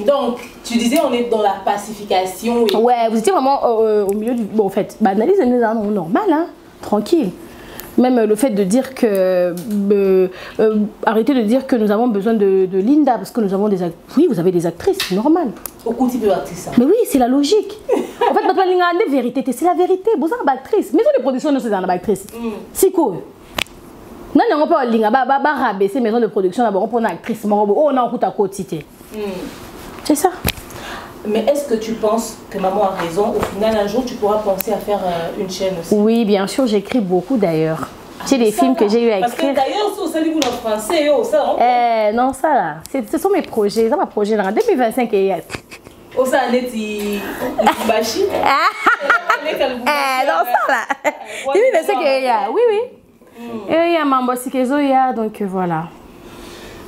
Donc, tu disais on est dans la pacification. Et... Ouais, vous étiez vraiment au milieu du... Bon, en fait, analyse normal, hein, tranquille. Même le fait de dire que... arrêtez de dire que nous avons besoin de Linda, parce que nous avons des actrices. Oui, vous avez des actrices, c'est normal. Aucun type d'actrice. Mais oui, c'est la logique. En fait, notre vérité, c'est la vérité. Vous avez des actrices. Maison de production, nous sommes des actrices. C'est cool. Non, on peut rabaisser maison de production, on peut une actrice. Oh, on a un coup à côté. C'est ça. Mais est-ce que tu penses que maman a raison? Au final, un jour, tu pourras penser à faire une chaîne aussi. Oui, bien sûr, j'écris beaucoup d'ailleurs. J'ai des films que j'ai eu à écrire. Parce que d'ailleurs, si vous savez vous en français, ça, non, ça là, ce sont mes projets. Ça, ma projet là, en 2025 et hier. Oh, ça, on est Bachi. Non, ça là. 2025 et hier, oui, oui. Et il y a Mambo Sikezo, donc voilà.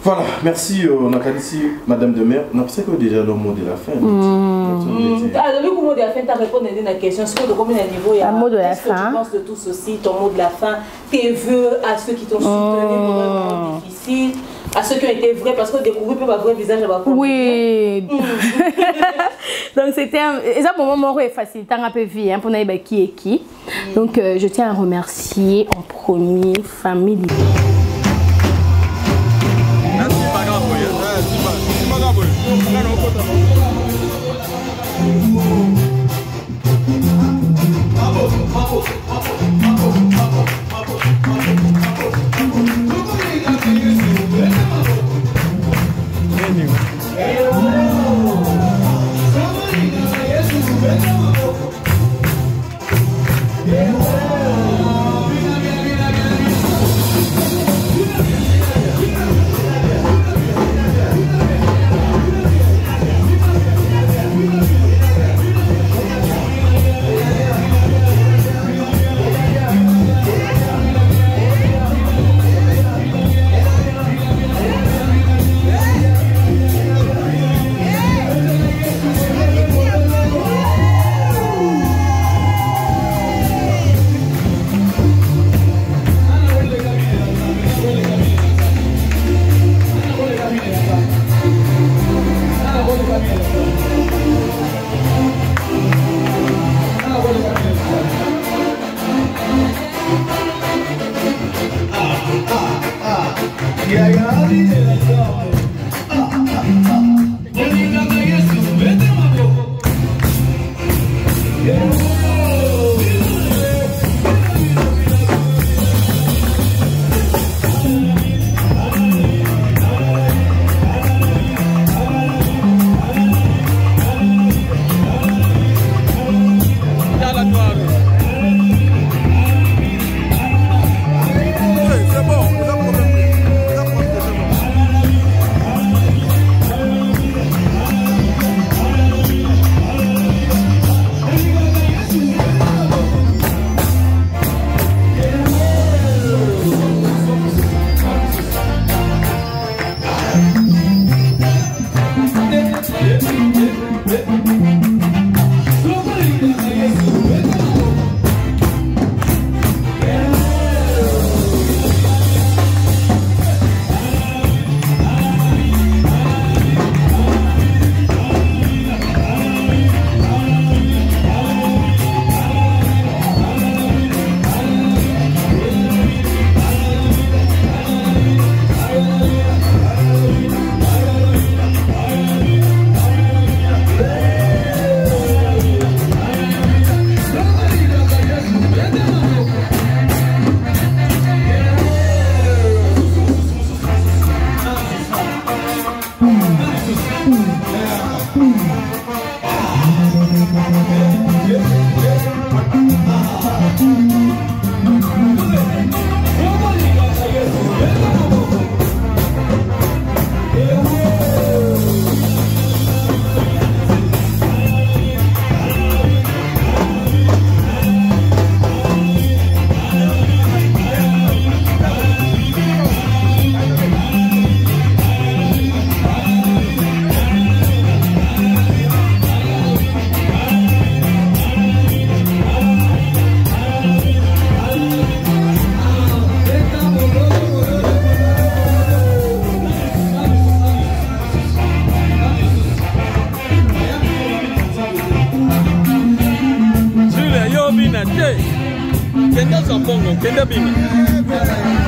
Voilà, merci Nakadisi, Madame de Mer. On a pensé que déjà le mot de la fin. Le mot de la fin, tu as répondu à la question. Est-ce que tu as niveau le mot de la fin. Qu'est-ce que tu penses de tout ceci, ton mot de la fin, tes vœux à ceux qui t'ont soutenu pendant un moment difficile, à ceux qui ont été vrais, parce que découvrir peut pas vrai visage à ma oui. Donc c'était un moment facile, t'as un peu vie pour nous qui est qui. Donc je tiens à remercier en premier famille. bina te. Kenda Zambongo, kenda bina. Bina.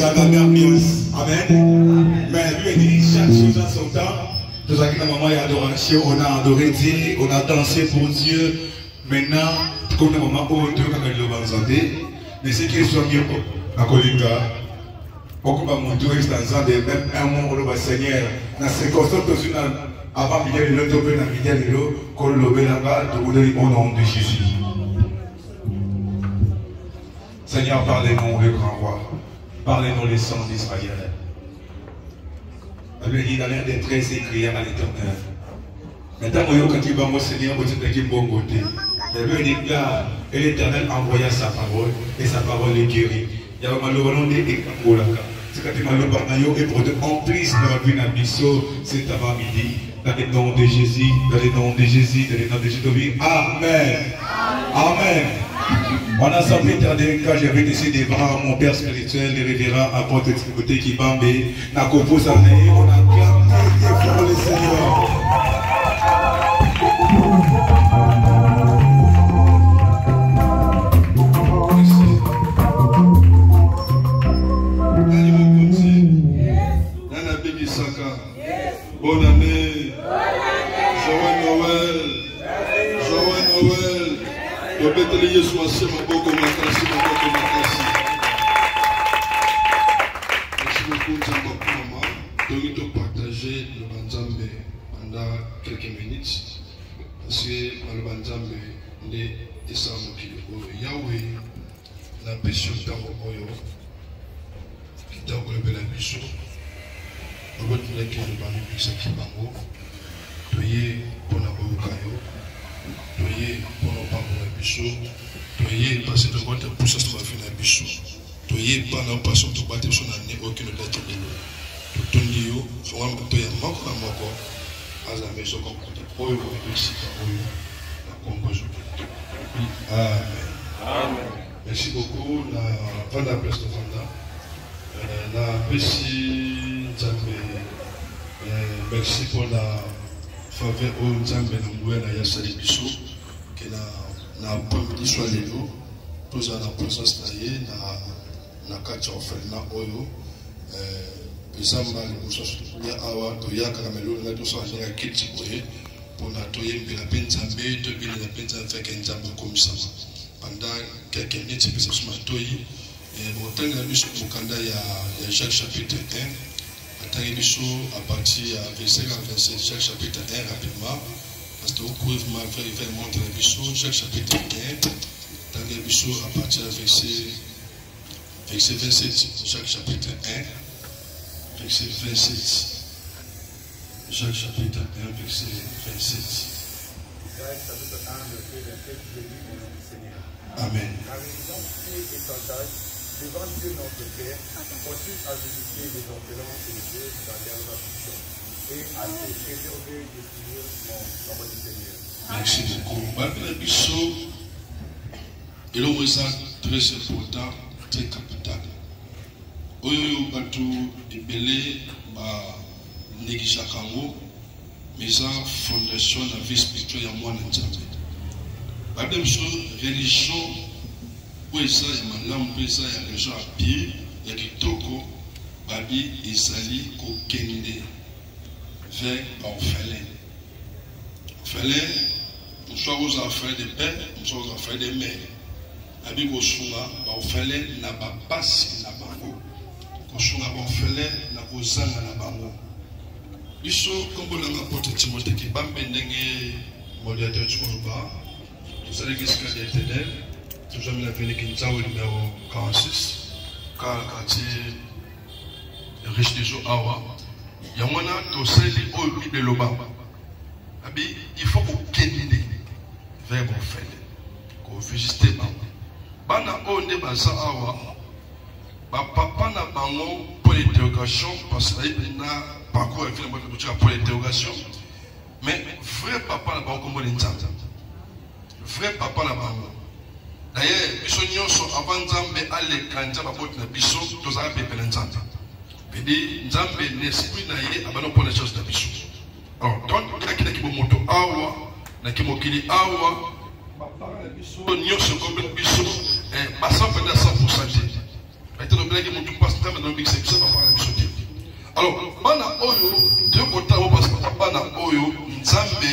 dans l'ambiance. Amen. Mais lui, il dit chaque chose à son temps. Tout ça qui est maman et adoration, on a adoré Dieu, on a dansé pour Dieu. Maintenant, comme le moment où on doit le santé, mais c'est qu'il soit mieux à Colinga. On va monter dans des même un moment où le Seigneur, dans ces circonstances, avant de dire le topé, dans le milieu, qu'on le lobé là-bas, au nom de Jésus. Seigneur, parlez-nous le grand roi. Parlez-nous les sons d'Israël. Il dit dans l'air des très écrits à l'éternel. Maintenant, quand il va au Seigneur, vous êtes qui bon côté. Mais lui, il dit là, et l'éternel envoya sa parole, et sa parole est guérie. Il y a malheureusement des écrans. C'est quand il m'a le parnaio et pour de emplis leur vie n'abisso, c'est avant midi. Dans le nom de Jésus, dans le nom de Jésus, dans le nom de Jésus. Amen. Amen. On a semblé éternel quand j'avais laissé des bras à mon père spirituel, le révérend apôtre Timothée Kibambe, n'a composé on a clamé pour le Seigneur. Bonne année. Joyeux Noël. Joyeux Noël. Tobeteli Yesu asema boko makasi, boko makasi. Merci beaucoup Nzamba Mama. Donc de partager le Banzambe pendant quelques minutes. Parce que le Banzambe n'est pas ça qui Yahweh la passion tango oyo. Qui t'a collé la biso. On va te dire que le bami puisse qui bango. Toyé pour la bokayo. Toyé pour la bango la biso. Toyé parce que le monde pousse à se faire la biso. Toyé pas la passion de battre son année aucune lettre de l'eau. Tout le yo, on va toyer moko na moko. À la maison comme on oyo merci oyo la composition. Amen. Amen. Merci beaucoup la Vanda place de Vanda. La Bessi Nzambe, merci pour la faveur au Nzambe Namboué na Yassali Bissou, qui na premier soir de l'eau, tous à la présence taillée, na Katia Ofelna Oyo, Zamba, le Moussa Souya Awa, Toya Karamelo, na tout ça, il y a Kiti Boye, pour la Toye, la Benzambe, 2000 la Benzambe, fait qu'un Nzambe comme ça. Pendant quelques minutes, c'est que ça m'a Toye. Bon, tant que nous Mukanda, il y a Jacques chapitre 1. Tant que nous à partir de verset 27, Jacques chapitre 1 rapidement. Parce que vous pouvez faire montrer le bichot, Jacques chapitre 1. Tant que nous à partir de verset 27, Jacques chapitre 1. Verset 27. Jacques chapitre 1, verset 27. Jacques chapitre 1, verset 27, je lis au nom du Seigneur. Amen. La résidence et étendage devant Dieu notre Père, consiste à visiter les orphelins et les veuves dans leurs afflictions et à les préserver de finir mon nom du Seigneur. Merci beaucoup. Babel Bissot, et l'homme est très important, très capital. Oyo Batou et Belé, Négisha Kango, mais ça, fondation de la vie spirituelle à moi, Nzambe. Babel Bissot, religion. Oui, ça, il y a des gens à pied, il y a des toko, babi, isali, kokende, vers orphelin. Orphelin, nous sommes aux affaires des pères, nous sommes aux affaires des mères. Babi, kosunga, orphelin, n'a pas passe, n'a pas go. Kosunga, orphelin, n'a pas zanga, n'a pas go. Ils sont comme on a apporté Timothée qui va mener modérateur du combat. Vous allez qu'est-ce qu'il y a d'éternel. Nous sommes la Véné Kinzao numéro 46, car le quartier riche des eaux Awa. Il y a un dossier de l'Oba. Il faut qu'on kende vers mon frère, qu'on visite. Bana onde basa Awa, papa na bango pour l'interrogation, parce que na parcours pour l'interrogation. Mais vrai papa na bango comme l'interrogation. Vrai papa na bango. D'ailleurs, biso nyonso avant Nzambe aleka Nzambe bote na biso tozala pepele Nzambe. Pedi Nzambe l'esprit na ye abano pour les choses na biso. Alors donc kaki na kibomoto awa na kimokili awa papa na biso nyonso comme biso basa penda 100%. Alors, bana oyo, Dieu kota o parce que bana oyo, nzambe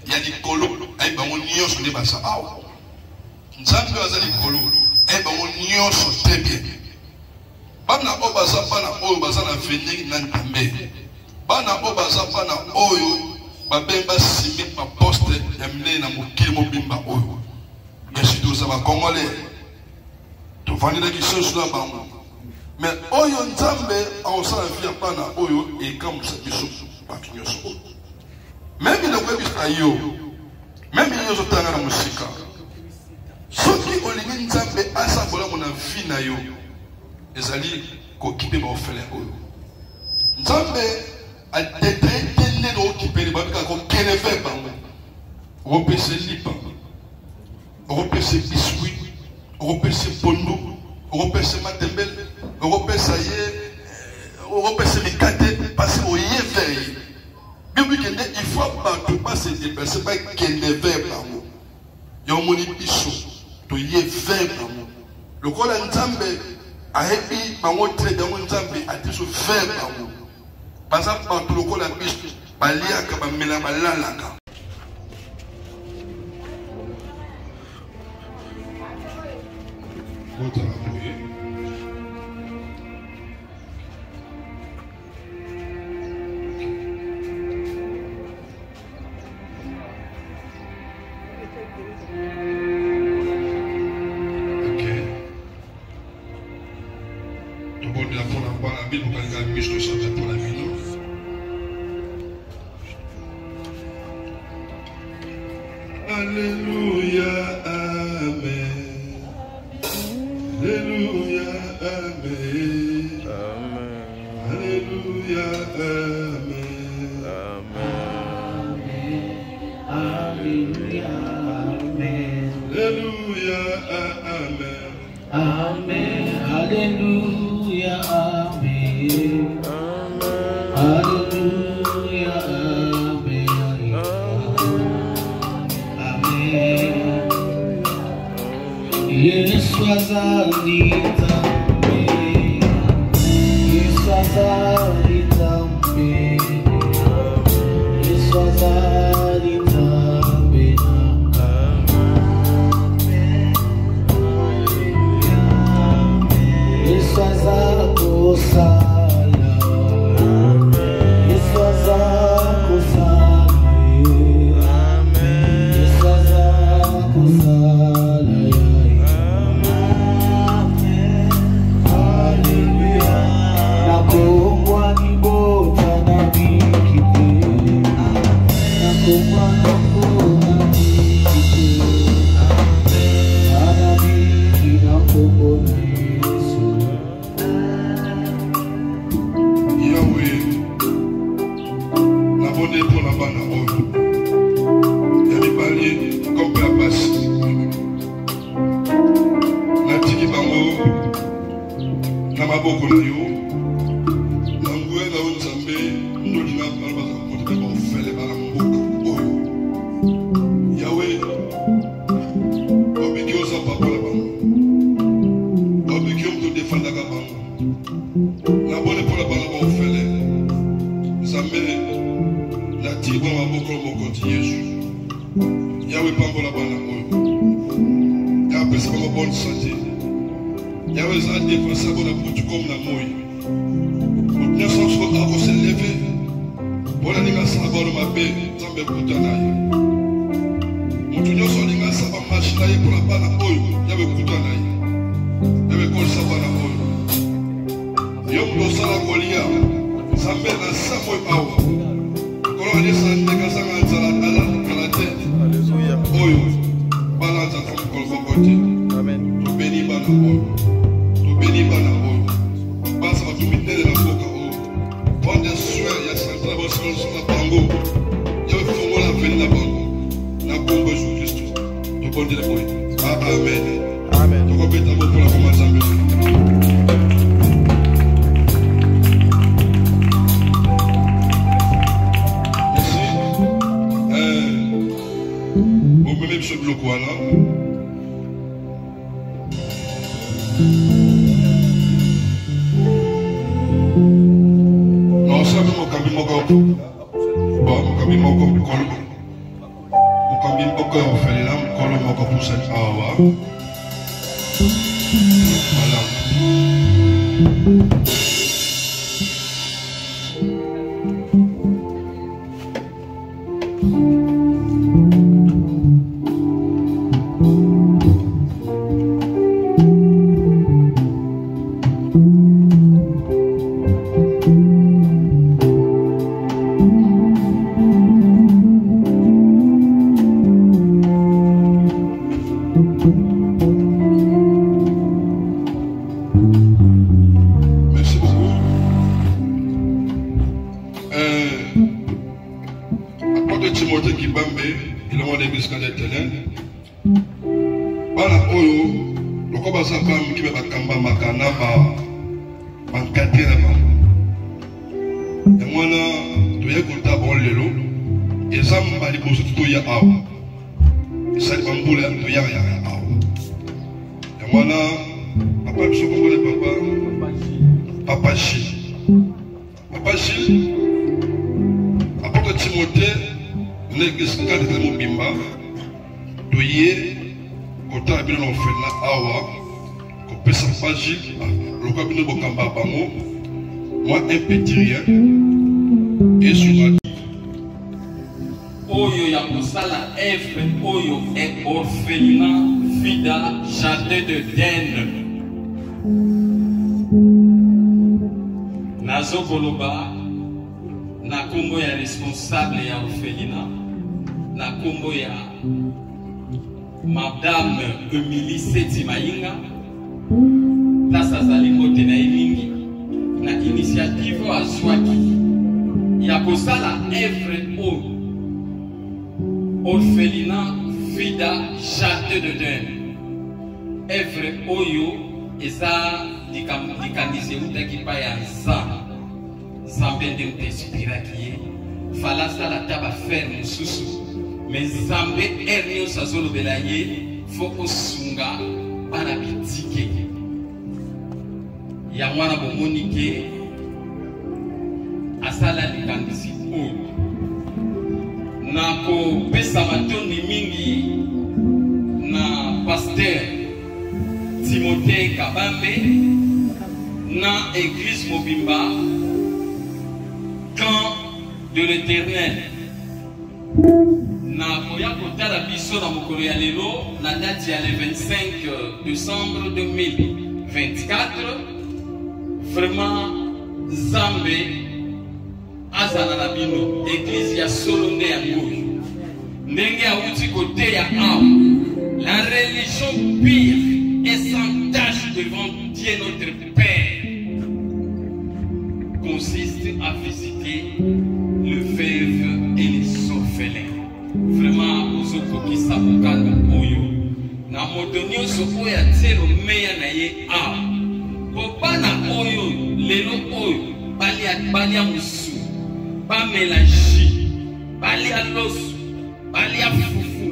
ya likolo, ay ba nyonso ne basa aw. Nzambe aza likolo, ay ba nyonso très bien. Bana o basa bana oyo basa na venir na ntambe. Bana o basa bana oyo ba bemba simi pa poste ya mne na mokili mobimba oyo. Bien sûr tous ba congolais. To vanila ki sensu na bango. Mais oyo nzambe aosala via pana oyo ekambusa biso bato nyonso. Même biloko ebisa yo, même nyonso tanga na mosika. Soki olingi nzambe asambola mo na vie na yo, ezali kokipe baofele oyo. Nzambe adetaye neno okipeli babika kokene ve bango. Opese lipa, opese biscuit, opese pondo, opese matembele, opese ye, opese mikate, parce que oye veille. Il faut pas se déplacer, pas qu'il ne veille pas. Il y a un monipiso, to ye veille pas. Le col en Zambé a été par mon trait dans mon Zambé a été sous veille pas. Par exemple, le col en biche, Baliaka, Melamalaka. Alléluia, Amen. Alléluia, Amen. Alléluia, Amen. Alléluia, Amen. Alléluia, Amen. Amen. Alléluia, Amen. Alléluia, Amen. Amen. Yesu azali tambe. Yesu azali tambe. Yesu azali tambe. Yesu azakosala. Yesu azakosala. Yesu azakosala. Haleluya. Nakongwa nibota na bikite. Nakongwa nakona bikite. Ana biki nakongwa Yesu. Yahweh, la bonne pour la bande oyo. Yami bali comme la passe. La tiki bango na maboko na yo. Na ngwe na nzambe ndoli na balba za kote ba ofele ba mboka oyo. Yahweh, obiki oza papa la bango. Obiki on te défendre ka bango. La bonne pour la bande ba ofele. Nzambe la tiki ba maboko moko ti Yesu. Yahweh pambo la bande oyo. Ya pesa ba bonne santé. Yahweh za défense ko na putu comme na moyi. Nous sommes à se lever pour la ligue savoir ma paix, Zambé Koutanaï. Nous sommes à savoir machinaï pour la bana oyo, Yahweh Koutanaï. Yahweh Kol Sabana oyo. Yom do sala kolia, Zambé na Samoy Awa. Kolo ali sande kasanga nzala ala kalate. Oyo, bana za comme Kolbokote. Amen. To béni bana oyo. To béni bana oyo. Basa va tout miner de la boca. Pour des soins, il y a certains personnes sur la bango. Il y a un fonds la veine la bango. La bombe Jésus-Christ. Le bon Dieu le bon. Amen. Amen. Donc on peut être pour la commencer à me. Merci. Vous me mettez ce bloc là. mokambi moko bon mokambi moko kolo mokambi moko ofelela mokolo moko pusani awa voilà. Moi, un petit rien, et sur ma vie. Oyo ya kusala œuvre, oyo et orphelinat, vida, jardin de Denne. Nazo Koloba, na kombo ya responsable ya orphelinat, na kombo ya Madame Emilie Seti Mainga, place azali mote na emingi. Na initiative à Swaki, il y a pour ça la œuvre orphelinat vida jardin de Denne. Œuvre oyo et ça dikanisé ou qui paye en sang. Zambende m'inspira qui est. Fala ça la table ferme sous. Mais Zambé ernio sa zolo belaye faut que sunga parabitike. Ya mwana bomonike asala likandisi oyo nako pesa matondi mingi na pasteur Timothée Kabambe na église Mobimba camp de l'Éternel na koya kotala biso na mokolo ya lelo na date ya le 25 décembre 2024. Vraiment, Zambé, Azana Nabino, église ya Solonde ya Ngouy. Ndenge ya uti côté ya Aou. La religion pire et sans tâche devant Dieu notre Père consiste à visiter le veuve et les orphelins. Vraiment, vous qui sabokando oyo. Na motonio soko ya tselo meya na ye Aou. Bana oyo lelo oyo balia musu ba mélange balia losu balia fufu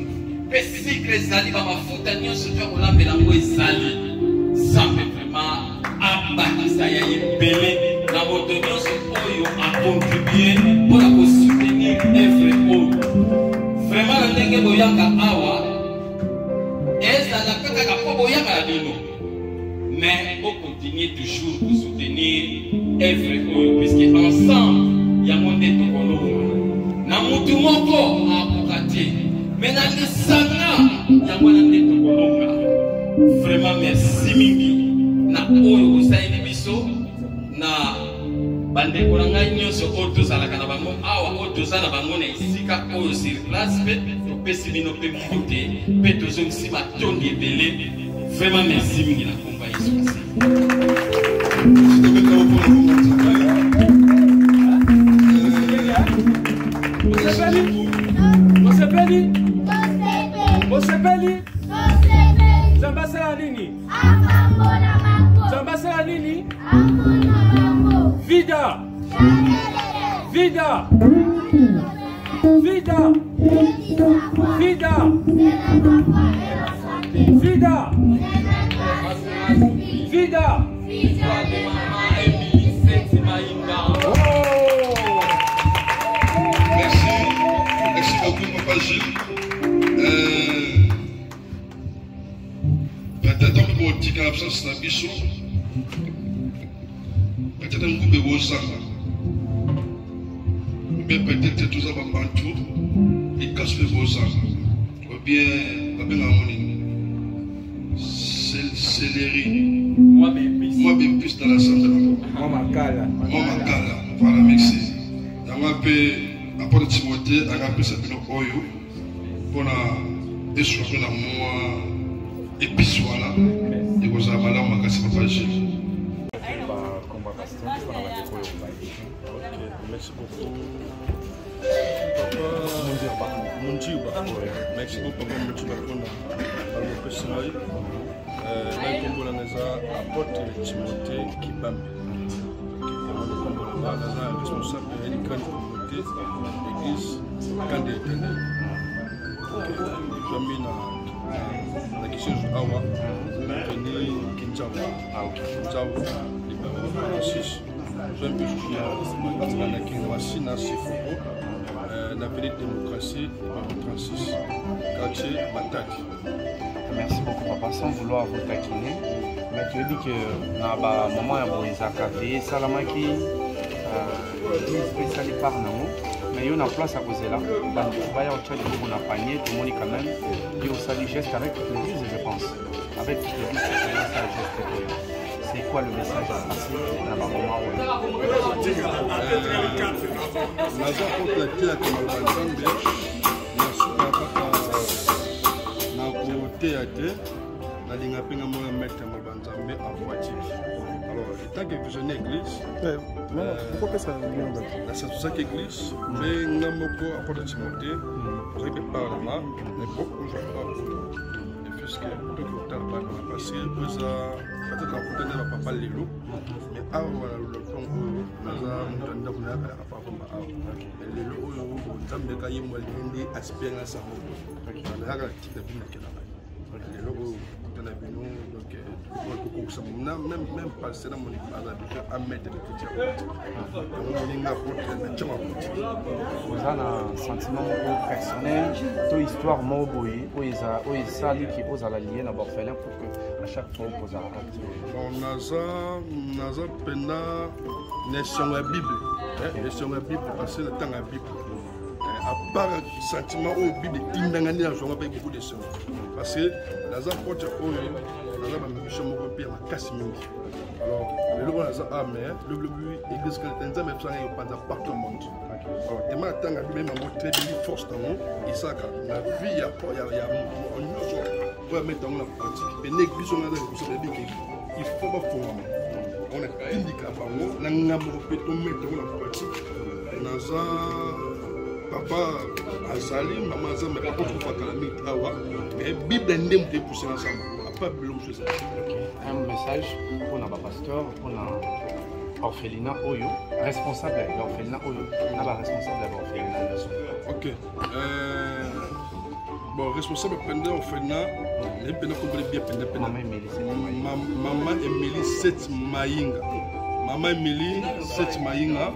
pe sikre zali ba mafuta nyonso to kolambela ngo ezali Zambe vraiment abakisa ya ebele na moto nyonso oyo a contribuer pour la soutenir œuvre oyo vraiment ndenge boyanga awa ezala kaka ko boyanga bino. Mais on continue toujours pour soutenir œuvre puisque ensemble il y a mon état colombe. Na mutu moko a kokati. Mais na lisanga il y a mon état colombe. Vraiment merci mingi. Na oyo osaini biso na bande kolanga nyonso oto zalaka na bango awa oto zala bango na isika oyo sur place pe to pesi bino pe mbote pe tozo nsima tongi ebele. Vraiment merci mingi na komba Yesu Kristo. Mosepeli Zambasa nini? Zambasa nini? Vida Vida Vida Vida Vida Vida. Oh. en l'absence de bichon, peut-être un groupe de Bozanga, mais peut-être tout ça va bantou, et casse le Bozanga, ou bien la belle harmonie, céleri, moi bien plus dans l'assemblée, moi Makala, voilà, merci. On a pu apporter Timothée, on a pu s'appeler Oyo, pour la échouer dans moi. Et puis voilà, et vous avez malheur, ma casse pas agir. Merci beaucoup. Munjiba. Merci beaucoup pour Munjiba pour le personnel. Nous apporter Timothée Kibambe. Nous responsable de l'écran de l'église Kandé. La question est Awa, Kinjawa, Francis, démocratie, quartier Mataki. Merci beaucoup, papa. Sans vouloir vous taquiner, mais tu dis que dans le moment où il y a café, Salamaki, spécial par nous. Mais il y a une place à causer là. On va y avoir un panier, tout le monde quand même. Il y a aussi des gestes avec l'église, je pense. Avec l'église, c'est quoi le message à passer dans le moment où alors, étant que visionné l'église, pourquoi ça la Sainte Église, mais nous avons apporté Timothée, vous avez parlé là, mais beaucoup de gens et puisque tout le temps va passer, vous avez peut-être apporté le papa Lilo, mais avant le temps où nous avons entendu la parole, Lilo, nous avons gagné moins de aspects à sa mort. Donc, même passer dans mon église à mettre de tout. Vous avez un sentiment personnel, toute histoire morboyée, où ils osent la lier dans l'orphelin pour que à chaque fois vous avez on a la Bible, la Bible parce que le temps la Bible. À part le sentiment où la Bible est indangani, on a beaucoup de choses. Parce que dans un porte où on a mission mon père ma casse mingi. Alors le logo dans un mais le église chrétienne ça même ça il pas partout le monde. Alors demain tant que même montrer des forces dans nous et ça la vie il y a on nous pour mettre dans la pratique. Mais l'église on a des choses il faut pas fondre. On est indiqué par nous na ngamo peut mettre dans la pratique. Dans un papa azali maman azali mais quand on fait calamité awa mais Bible ndem te pousser ensemble pas besoin de ça. Un message pour notre pasteur pour l'orphelinat Oyo responsable de l'orphelinat Oyo on a responsable de l'orphelinat. OK. Bon responsable de l'orphelinat les peine comme bien maman Emily 7 Maïnga. Maman Emily 7 Maïnga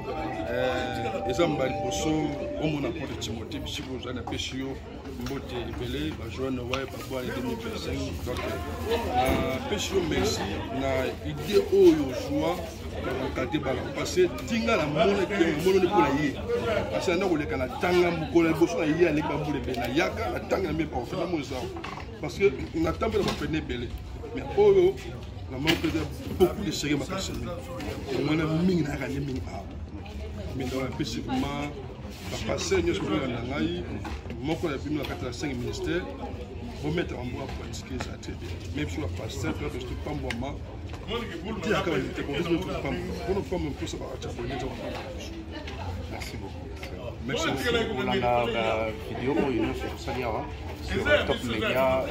ezamba liboso omona porte Timothée bisiko za na peshio mbote ebele ba joine ouais papa en 2025 donc peshio merci na idée oyo joie kati bala parce que tinga la mona ke mono ne pour yi parce que na ko leka na tanga mukolo liboso na yi ale ba mbule be na yaka na tanga me pa o fena mo za parce que na tambe ba pene belé mais oyo la mona peut beaucoup de série ma kasemi mona mingi na ka ni mingi a mais dans la spécifiquement la passer nous sur la nangai mon collègue bim la 85 ministère pour mettre en bois pratiquer ça très bien même sur la passer parce que pas moi qui a quand même été pour nous pas même pour ça va merci beaucoup merci pour la vidéo une sur Saliawa sur Top Média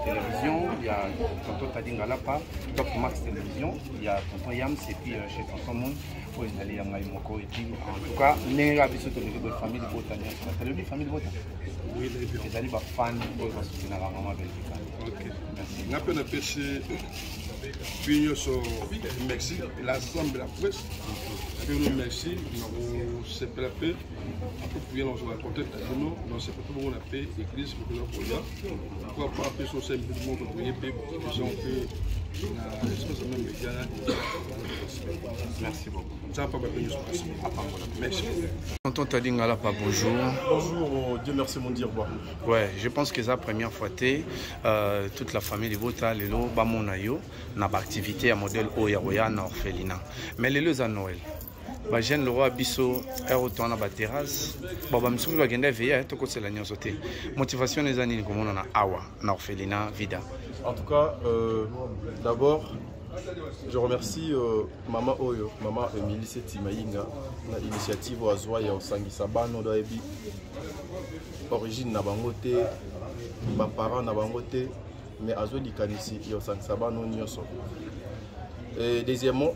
télévision il y a tonton Tadingala pas Top Max télévision il y a tonton Yams et puis chez tonton Moun pour aller à Maïmoko et puis en tout cas les habitudes de la famille de Botania la famille de Botania oui les allez pas fan pour soutenir la maman belgique. OK merci n'a pas empêché puis sur Mexique l'ensemble de la presse puis merci nous c'est pas après puis on se raconter nous non c'est pas tout le monde a fait église pour là pourquoi pas appeler sur 5 monde pour y payer gens Merci beaucoup. Merci. Tonton Tadingala, pas bonjour. Bonjour, Dieu merci mon dire. Ouais, je pense que c'est la première fois que toute la famille de Vota, les lots, Bamonayo, n'a pas activité à modèle Oyaroya, na orphelinat. Mais les lots à Noël. Bah, jeune le roi Bisso est retourné à la terrasse. Bah, je me suis dit que je vais tout côté la sauté. Motivation des années comme on a awa, na orphelinat, vida. En tout cas, d'abord, je remercie Maman Oyo, Maman Emilie Setimaïnga, l'initiative au Azwa et au Sangisabano d'Aebi. Origine na bangote, mes parents na bangote, mais Azwa Likanisi et au Sangisabano nyoso. Et deuxièmement,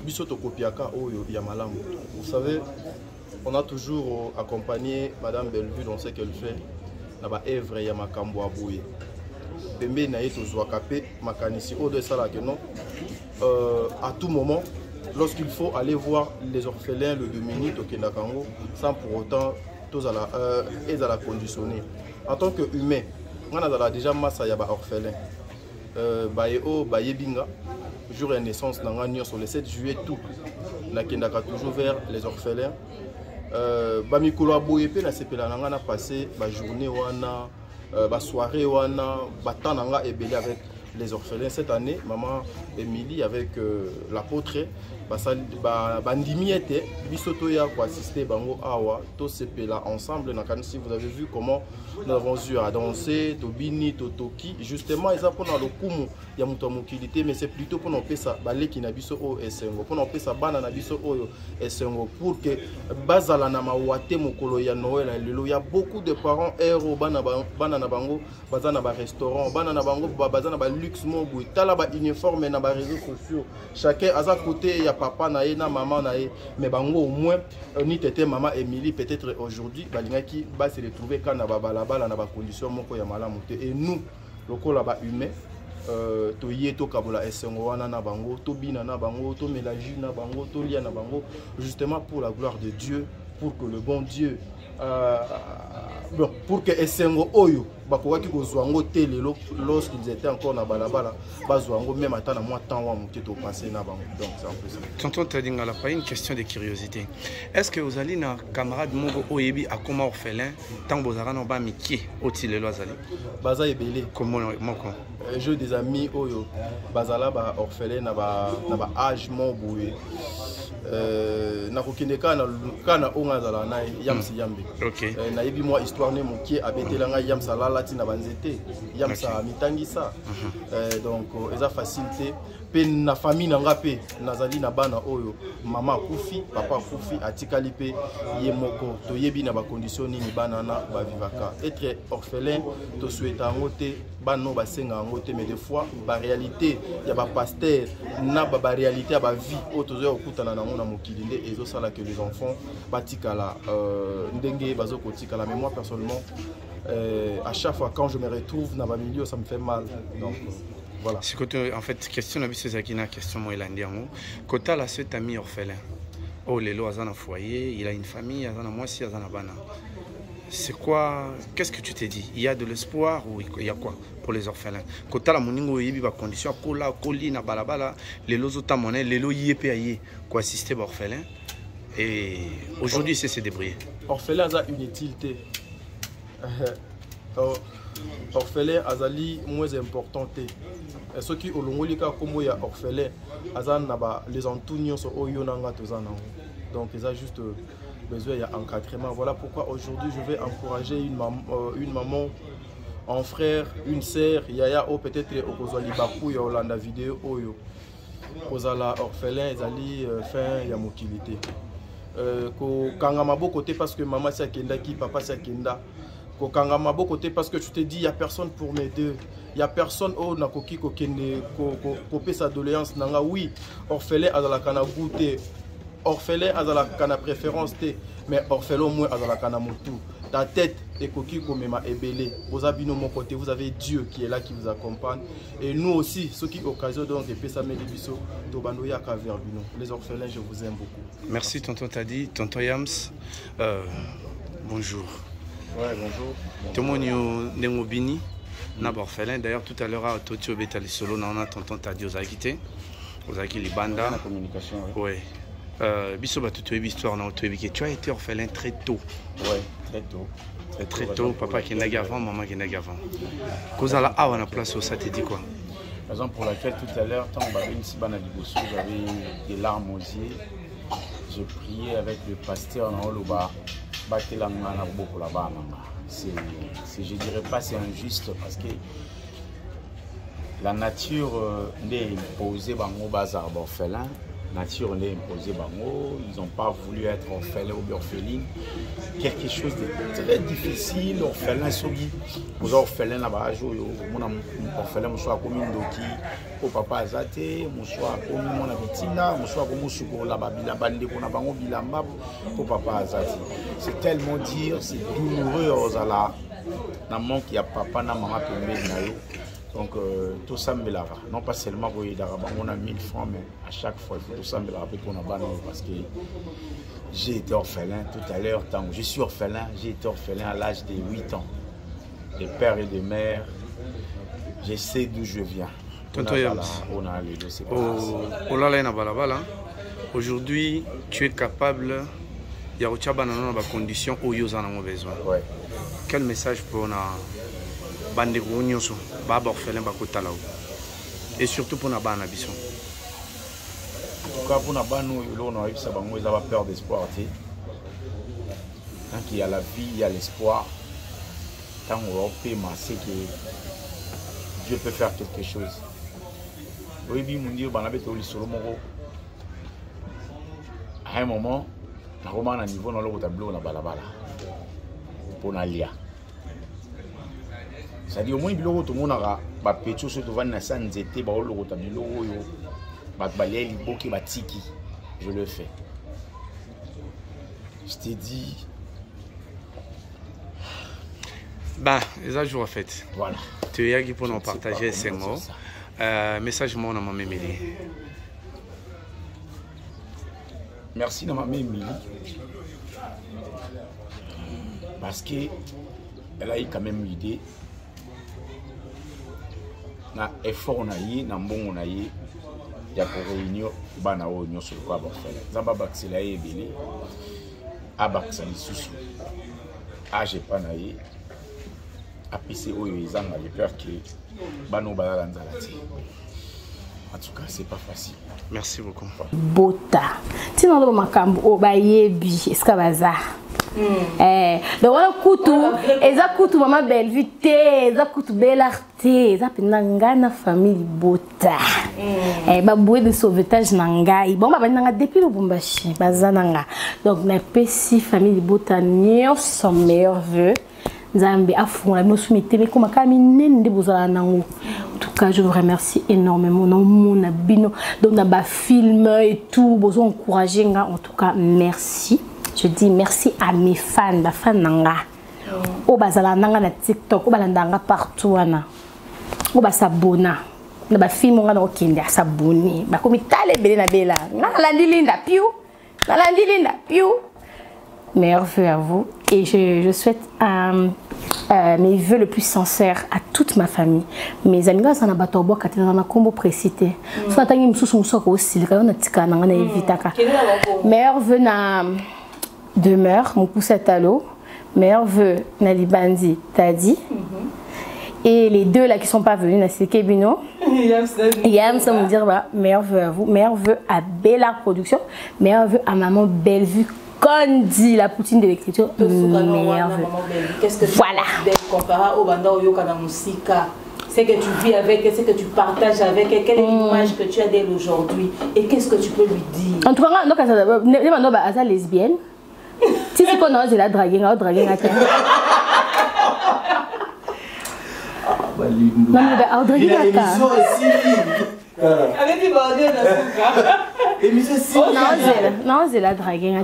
Biso Tokopiaka Oyo Yamalam. Vous savez, on a toujours accompagné Madame Bellevue dans ce qu'elle fait. Naba Evre Yamakambo Abouye. Pembe na yeto Zouakape, Makanisi Odo Salake non. À tout moment, lorsqu'il faut aller voir les orphelins, le Dominique au Kendakango, sans pour autant tous à la conditionner. En tant qu'humain, on a déjà massa yaba orphelin. Baéo, Baébinga, jour de naissance, sur le 7 juillet, tout. Na Kendaka toujours vers les orphelins. Bamikolo Aboyepe, na sepela na passé, ba journée wana, ba soirée wana, ba temps nanga ebélé avec les orphelins. Cette année, maman Émilie avec l'apôtre, bandimi était bisoto ya pour assister bango awa to sepela ensemble na kanisi. Vous avez vu comment nous avons eu à danser tobini totoki justement ils apprennent le kumu ya muto mokilité, mais c'est plutôt pour nous pesa baleki na biso o esengo pour nous pesa bana na biso oyo esengo pour que bazala na mawate mokolo ya Noël lelo. Il y a beaucoup de parents héros bana na bango bazana ba restaurant bana na bango bazana ba luxe mobu tala ba uniforme na ba réseaux sociaux, chacun à sa côté ya papa na na maman na mais bango au moins ni tete maman Émilie peut-être aujourd'hui balinga qui va se retrouver quand na balabala na ba condition moko ya malamu te. Et nous lokola ba humain to yé to kabola esengo wana na bango to bina na bango to mélange na bango to lia na bango justement pour la gloire de Dieu, pour que le bon Dieu pour que esengo oyo bakoki kozwango te lelo lorsqu'ils étaient encore na balabala bazwango même attend na moi temps wa muté to passer na bango. Donc c'est un peu ça. Tonton Tadingala, pas une question de curiosité. Est-ce que vous allez na camarade Mongo Oyebi à comment orphelin tant bozara no ba miki oti lelo azali baza ebele comment moko j'ai des amis oyo bazala ba orphelin na ba âge mo boué na kokende kana onga zala na yamsi yambe. OK. Na yebi moi histoire ne mokie abetelanga yamsa lala tina banzete yamsa mitangisa. Donc eza facilité pe na famille nanga pe nazali na bana oyo mama kufi papa kufi atikali pe ye moko to yebi na ba condition ni bana na ba vivaka. Être orphelin to souhaita ngote bano ba senga ngote, mais des fois ba réalité ya ba pasteur na ba réalité ya ba vie otozo okutana na mona mokili nde ezo sala que les enfants batikala ndenge bazo kotikala. Mais moi personnellement à chaque fois quand je me retrouve dans ma milieu ça me fait mal. Donc voilà. C'est que en fait question na biso zakina question moi elandiango kota la cet ami orphelin oh lelo azana foyer, il a une famille, azana moi si azana bana. C'est quoi? Qu'est-ce que tu t'es dit? Il y a de l'espoir ou il y a quoi pour les orphelins? Kota la moningo yebi ba condition kola koli na balabala lelo zota monnaie lelo yépe aye quoi assister ba orphelin et aujourd'hui c'est se débrouiller. Orphelin a une utilité. Orphelin azali moins importante. Ce qui olongolika comme ya orphelin azan naba les entournions so oyo nanga tozana. Donc ils a juste besoin d'encadrement. Voilà pourquoi aujourd'hui je vais encourager une maman, un frère, une sœur, yaya ou peut-être au Kozali Bakou ya Olanda vidéo oyo. Kozala orphelin ezali fin ya mokilité. Ko kangama côté parce que maman c'est kenda ki papa c'est kenda. Kokangama côté parce que tu te dis il y a personne pour m'aider, il y a personne au nakoki ko kende ko pe sa doléance nanga. Oui, orphelin azala kana goûter, orphelin azala kana préférence té, mais orphelin au moins azala kana motu. Ta tête est coquille comme ma ébélé. Vous avez mon côté, vous avez Dieu qui est là, qui vous accompagne. Et nous aussi, ceux qui occasionnent donc des Pessame de Bisso, Tobanoya Kaverbino. Les orphelins, je vous aime beaucoup. Merci, tonton Tadi, tonton Yams. Bonjour. Ouais, bonjour. Tomonio Nengobini. na orphelin. D'ailleurs, tout à l'heure, à Totio Betali Solo, on a tonton Tadi Ozakite, Ozaki Libanda. La communication, oui. Biso Batutu histoire, tu as été orphelin très tôt. Oui, très tôt. Très tôt, papa qui est avant, maman qui est avant. Cause à la A, on a place au ça, te dit quoi? Raison pour laquelle tout à l'heure, quand on avait une sibana du Bossou, j'avais des larmes aux yeux. Je priais avec le pasteur dans le bas. Je dirais pas c'est injuste parce que la nature n'est imposée bango bazar orphelin. Nature n'est imposée bango. Ils n'ont pas voulu être orphelins ou orphelines. Quelque chose de très difficile. Orphelin sogi. Vous orphelin là-bas, mon orphelin, soit comme une doki, au papa azate, soit comme mon habitina, soit comme mon là-bas, bilabande qu'on a bango bilamba, au papa azate. C'est tellement dire, c'est douloureux aux ala. N'a manque il y a papa na maman tombé nayo. Donc tout ça me l'a. Non pas seulement pour on a 1000 francs, mais à chaque fois il faut tout ça me l'a pour qu'on a banni parce que j'ai été orphelin tout à l'heure. Tant que je suis orphelin, j'ai été orphelin à l'âge de 8 ans. De père et de mère, je sais d'où je viens. Aujourd'hui, tu es capable de faire des conditions où ils ont besoin. Ouais. Quel message pour nous? Et surtout pour nous bana bison. En tout cas pour nous bana ils ont peur d'espoir. Tant qu'il y a la vie, il y a l'espoir. Tant qu'on peut masser que Dieu peut faire quelque chose. Oui, bien mon Dieu, bana beto li solo moko. À un moment, na roma na niveau na lo tableau na balabala. Pour na lia. C'est-à-dire au moins biloko to monaka ba petcho so to vana sa nzete ba lo ta biloko yo ba baleli boki ba tiki. Je le fais. Je t'ai dit bah les jours en fait. Voilà. Tu es là pour nous partager ces mots. Message mon à maman Émilie. Merci à maman Émilie. Parce que elle a eu quand même l'idée. Na effort na yi na mbongo na yi ya ko réunion bana o nyoso ko abafela zamba baksela yebele abaksa lisusu age pa na yi apisi oyo ezanga le peur que bano balala nzalati. En tout cas, c'est pas facile. Merci beaucoup. Bota. Sinon le makambo o ba yebi eskabaza. Donc on a coutu, eza coutu maman belle vite, eza coutu belle arte, eza penanga na famille Bota. Ba boué de sauvetage nangai. Bon ba nanga depuis le Bombashi, bazananga. Donc na pesi famille Bota nion son meilleur vœu. Nzambe afungula nosumite mais comme kami nende bozala nango. En tout cas, je vous remercie énormément. Mon abino, donc na ba film et tout, bozo encourager nga. En tout cas, merci. Je dis merci à mes fans, la fan nanga. O bazala nanga na TikTok, o balandanga partout ana. O ba s'abona. Na ba film nga na okende s'abonner. Ba komi tale belé na bela. Na landi linda piu. Na landi linda piu. Meilleurs vœux à vous et je souhaite mes vœux les plus sincères à toute ma famille. Mes amis, quand on a battu au bois, quand on a combo précité, soit on a mis sous son aussi, quand on a tika, on a évité. Meilleurs vœux na demeure, mon poussette à l'eau. Meilleurs vœux na Libandi, Tadi. Et les deux là qui sont pas venus, na Sekebino. Yam, ça me dire meilleurs vœux à vous, meilleurs vœux à Bella Production, meilleurs vœux à maman Bellevue. Quand dit la poutine de l'écriture, qu'est-ce que tu voilà. Comparé au banda au yoka na musika, c'est que tu vis avec, c'est que tu partages avec, quelle est l'image que tu as d'elle aujourd'hui et qu'est-ce que tu peux lui dire? En tout cas, donc les mando ba asa lesbienne. Si c'est qu'on a la draguer, on draguer à terre. Non mais ba draguer à terre. Avec des bordels dans son cas. Non, c'est la drague.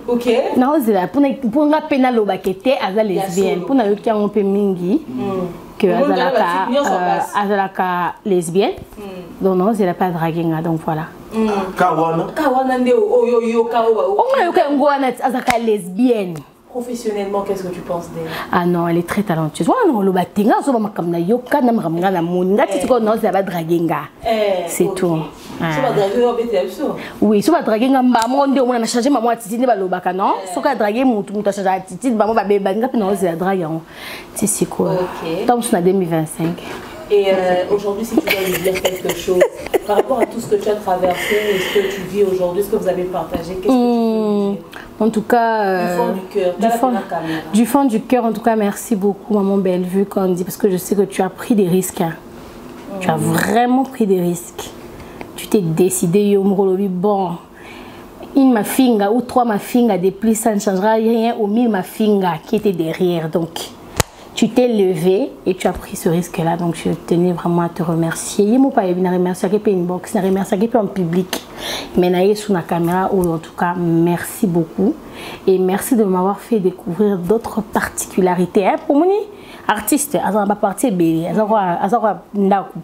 Ok. Non, c'est la pour la peine au baquette à la lesbienne. Pour la qui a un peu mingi que Azalaka lesbienne. Donc non, c'est la pas drague. Donc voilà. Kawana nde oyo kawa. On a eu qu'un goût à Azalaka lesbienne. Professionnellement, qu'est-ce que tu penses d'elle? Ah non, elle est très talentueuse. Non, le batinga, on va comme yoka, na mramga na monga, tu sais quoi, non, ça va draguenga. C'est tout. Ça va draguer au BTL. Oui, ça va draguer ngamba, on a changé maman attitude ba lobaka non. Ça va draguer mutu mutu changer attitude, maman ba bebanga puis non, c'est draguer. Tu sais quoi? OK. Donc c'est en 2025. Et aujourd'hui, si tu dois lui dire quelque chose par rapport à tout ce que tu as traversé et ce que tu vis aujourd'hui, ce que vous avez partagé, qu'est-ce que tu veux dire? En tout cas, du fond du cœur, du fond du cœur, en tout cas, merci beaucoup, maman Bellevue, quand on dit, parce que je sais que tu as pris des risques. Hein. Tu as vraiment pris des risques. Tu t'es décidé, bon, une ma finga ou trois ma finga de plus, ça ne changera rien aux 1000 ma finga qui était derrière. Donc, tu t'es levé et tu as pris ce risque-là. Donc, je tenais vraiment à te remercier. Je ne pas remercier que inbox, je remercier que en public. Mais sur la caméra, ou en tout cas, merci beaucoup. Et merci de m'avoir fait découvrir d'autres particularités. Hein, pour moi, artiste, à va partir bébé, à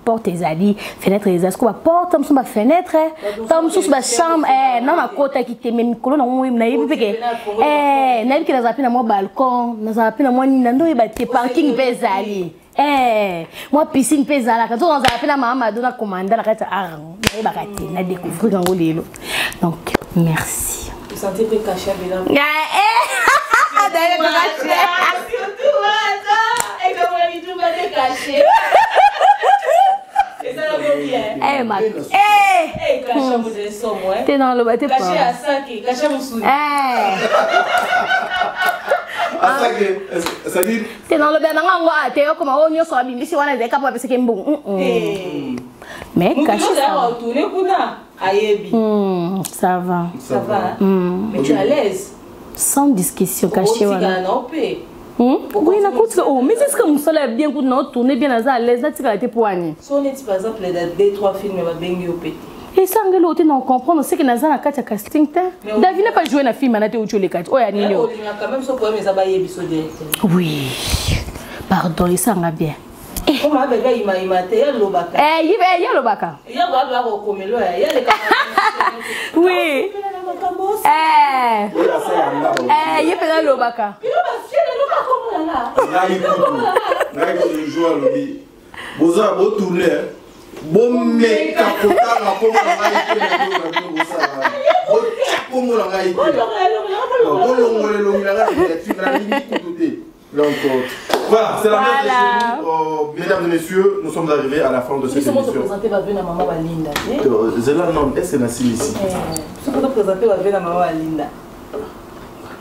porte les alliés, fenêtre les asco, porte comme sur ma fenêtre, comme sur ma chambre, non ma côte qui était même colonne, on n'a eu que n'a eu que dans un mon balcon, dans un peu moi nando et batté parking pesali. Moi piscine pesala, quand on a appelé la maman donne commande la carte n'a découvert en lelo. Donc merci. Vous sentez que caché là. Et comme on a dit, tout va être caché. Et ça va bien. Ma caché mon dessin, moi. T'es dans le bâtiment. Caché à ça, caché mon soulier. Ça dit. T'es dans le bâtiment, t'es comme on y a sur la Bible, si on a des capables, c'est qu'il bon. Mais caché ça va. Ça va. Mais tu es à l'aise. Sans discussion, caché. Oui, na coûte oh, mais est-ce que mon salaire bien coûte non tourner bien à l'aise, na tika été poigné. Si on est par exemple les 2-3 films va bengi au pété. Et ça ngelo te non comprendre c'est que na za na kati casting ta. David n'a pas joué na film na te ucho le kati. Oh ya nini yo. Quand même so poème zabaye biso directeur. Oui. Pardon, il ça nga bien. Comment avec il m'a été lobaka. Il y a lobaka. Il y a ba komelo ya. Il y a les oui. Il y a pas lobaka. Donc voilà, c'est la même mesdames et messieurs, nous sommes arrivés à la fin de cette émission. Comment te présenter va venir maman Linda? Zela non, est-ce que c'est ici? Comment te présenter va venir maman Linda?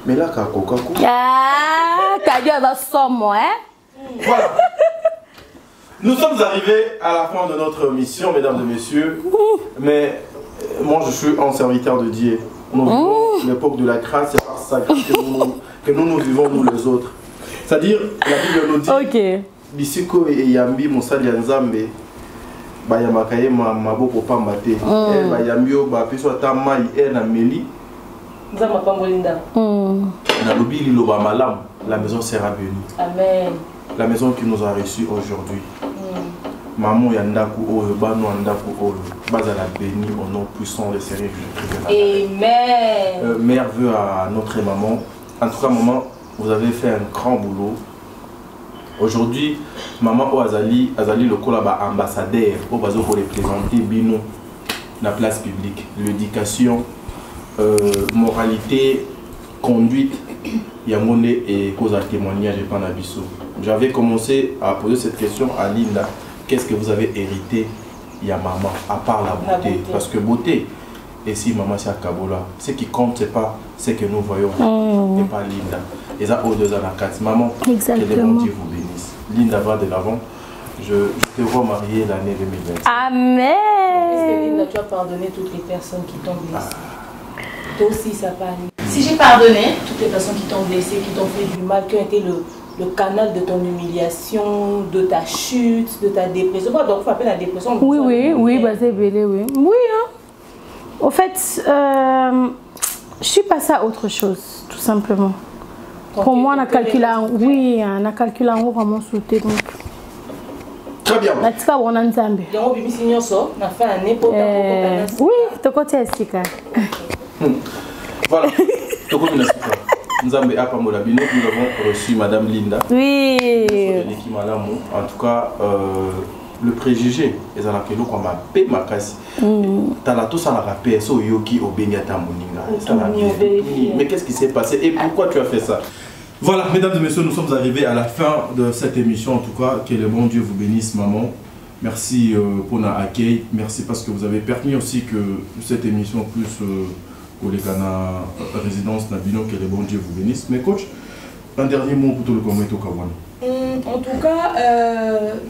Mais là, Coca. Ah, t'as dit à somme, hein? Voilà. Nous sommes arrivés à la fin de notre mission, mesdames et messieurs. Mais moi, je suis un serviteur de Dieu. Nous vivons l'époque de la grâce, c'est par ça que nous vivons, nous les autres. C'est-à-dire, la Bible nous dit, Bisiko et Yambi, Moussali Nzambe, Bayamakaye, Maboko Pambate, Bayambio, Bapiso Tamai, Nameli. La maison sera bénie. Amen. La maison qui nous a reçus aujourd'hui. Maman Yandaku Oyo, Bano Yandaku Oyo, Bazala béni au nom puissant de Seigneur Jésus. Amen. Mère veut à notre maman. En tout cas, maman, vous avez fait un grand boulot. Aujourd'hui, maman Azali le collaba ambassadeur au bazo pour représenter Bino la place publique, l'éducation, moralité, conduite, Yamone et cause à témoignage et Panabiso. J'avais commencé à poser cette question à Linda. Qu'est-ce que vous avez hérité, Yamama, à part la beauté? Parce que beauté, et si maman c'est à Kabola, ce qui compte, c'est pas ce que nous voyons, et pas Linda. Et ça, au-delà de la carte. Maman, que le bon Dieu vous bénisse. Linda va de l'avant. Je te vois marier l'année 2020. Amen. Est-ce que Linda, tu as pardonné toutes les personnes qui t'ont blessé? Toi aussi, ça parle. Si j'ai pardonné toutes les personnes qui t'ont blessé, qui t'ont fait du mal, qui ont été le canal de ton humiliation, de ta chute, de ta dépression. Donc, il faut appeler la dépression. Oui, bah, c'est belé, oui. Oui, hein. Au fait, je suis passée à autre chose, tout simplement. Pour moi, on a calculé en haut, oui, on a calculé en haut vraiment sauté. Donc. Très bien. On a dit qu'on a un Zambé. Oui, tu côté ici. Voilà. Nzambe Apamolabino, nous avons reçu Madame Linda. Oui. En tout cas, le préjugé, ils ont appelé comme ma paix, ma casse. T'as la tous à la rappel, so yoki au Benyata Moninga. Mais qu'est-ce qui s'est passé et pourquoi tu as fait ça? Voilà, mesdames et messieurs, nous sommes arrivés à la fin de cette émission. En tout cas, que le bon Dieu vous bénisse, maman. Merci pour notre accueil. Merci parce que vous avez permis aussi que cette émission plus pour les Ghana résidence Nabino, que le bon Dieu vous bénisse. Mais coach, un dernier mot pour tout le comité au Kawan. En tout cas,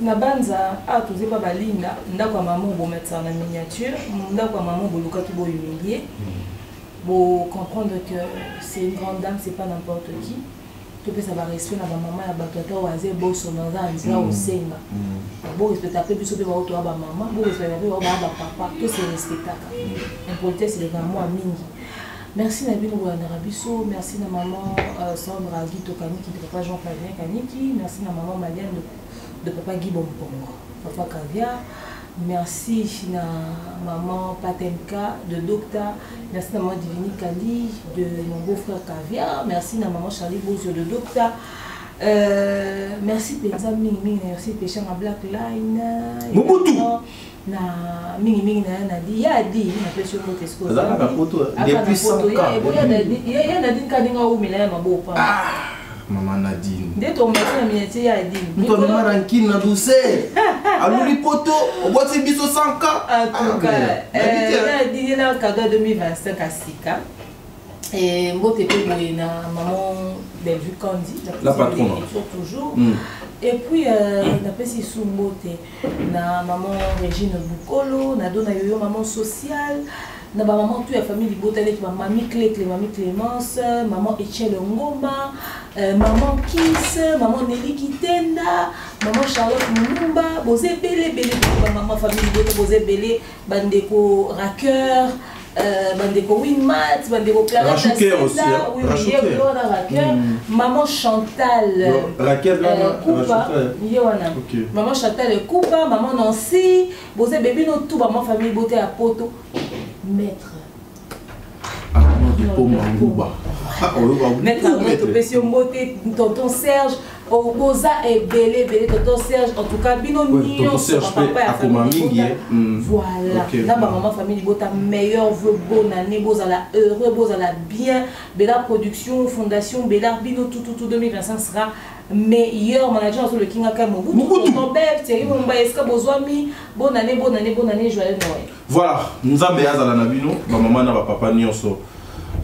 Nabanza a tous pas balinda, ndakwa maman bo mettre ça en miniature, ndakwa maman bo luka tout bo humilier. Pour comprendre que c'est une grande dame, c'est pas n'importe qui. Tout ça va rester dans maman ya batata oaze bo sonanga nzira osenga. Bo respecter après biso pe ba oto ba maman, bo respecter ba papa, tout c'est respectaka. L'importance c'est vraiment à mingi. Merci Nabino Rabiso, merci na maman Sandra Guito Kaniki, de papa Jean-Flavien Kaniki, merci na maman Malienne de papa Guy Bompongo, papa Caviar, merci na maman Patenka de Docta, merci na maman Divini Kali de mon beau-frère Caviar, merci na maman Charlie Bozio de Docta. Merci Penza Ming, merci Péchang à Black Line. Mobutu. Na mingi na di ya di na pesho ko tesko za na photo depuis 100 ans ya Nadine kadinga u mila ya mabopa maman Nadine nde to mati na miniature ya Nadine to na ranking na douceur aluli poto oboti biso 100 ans en tout cas Nadine na cadeau 2025 à Sika et mbote pe na maman Bellevue Candy la patronne toujours. Et puis, on a passé sous mbote na maman Régine Boukolo, na dona yoyo maman sociale, na maman toute la famille Libota avec mamie mamie Clémence, maman Etienne Ngoma, maman Kiss, maman Nelly Kitenda, maman Charlotte Mumba, bosé belé maman famille Libota bosé belé bandeko Racker. Bandeko Winmat, Bandeko Clara Rachuker aussi, oui, Rachuker. Maman Chantal Koupa, maman Chantal Koupa, maman Nancy, Bosé bébé no tout maman famille beauté à Poto, maître. Maître notre passion beauté, tonton Serge. Oboza est belé, tonton Serge, en tout cas, bino tonton Serge voilà. Là, ma maman famille Bota, meilleur vœu, bonne année, beaux à la heureux, beaux à la bien, Bella Production, Fondation, Bella, bino tout 2025 sera meilleur manager sur le King Akamo. Tonton Beb, Thierry Mumba, Eska Bozwami, bonne année, joyeux Noël. Voilà, nous avons à la Nabino, ma maman n'a pas nyonso.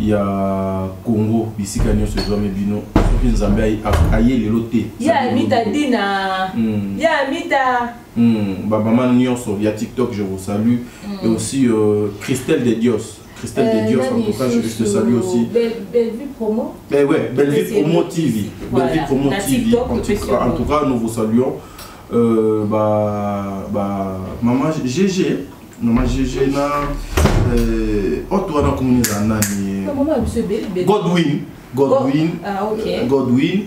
Il y a Congo, ici quand nous sommes bino, nous avons aïe les lotés. Il y a Mita Dina, il y a Mita. Maman Nyonso, il y a TikTok, je vous salue. Et aussi Christelle de Dios. Christelle de Dios, en tout cas, je te salue aussi. Bellevue Promo. Eh ouais, Bellevue Promo TV. Bellevue Promo TV. En tout cas, nous vous saluons. Maman GG. Maman GG na Godwin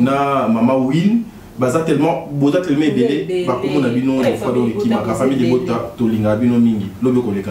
na Mama Win baza tellement boza tellement belé ba komo na bino fois dans l'équipe ma famille de bota to linga bino mingi lobe ko leka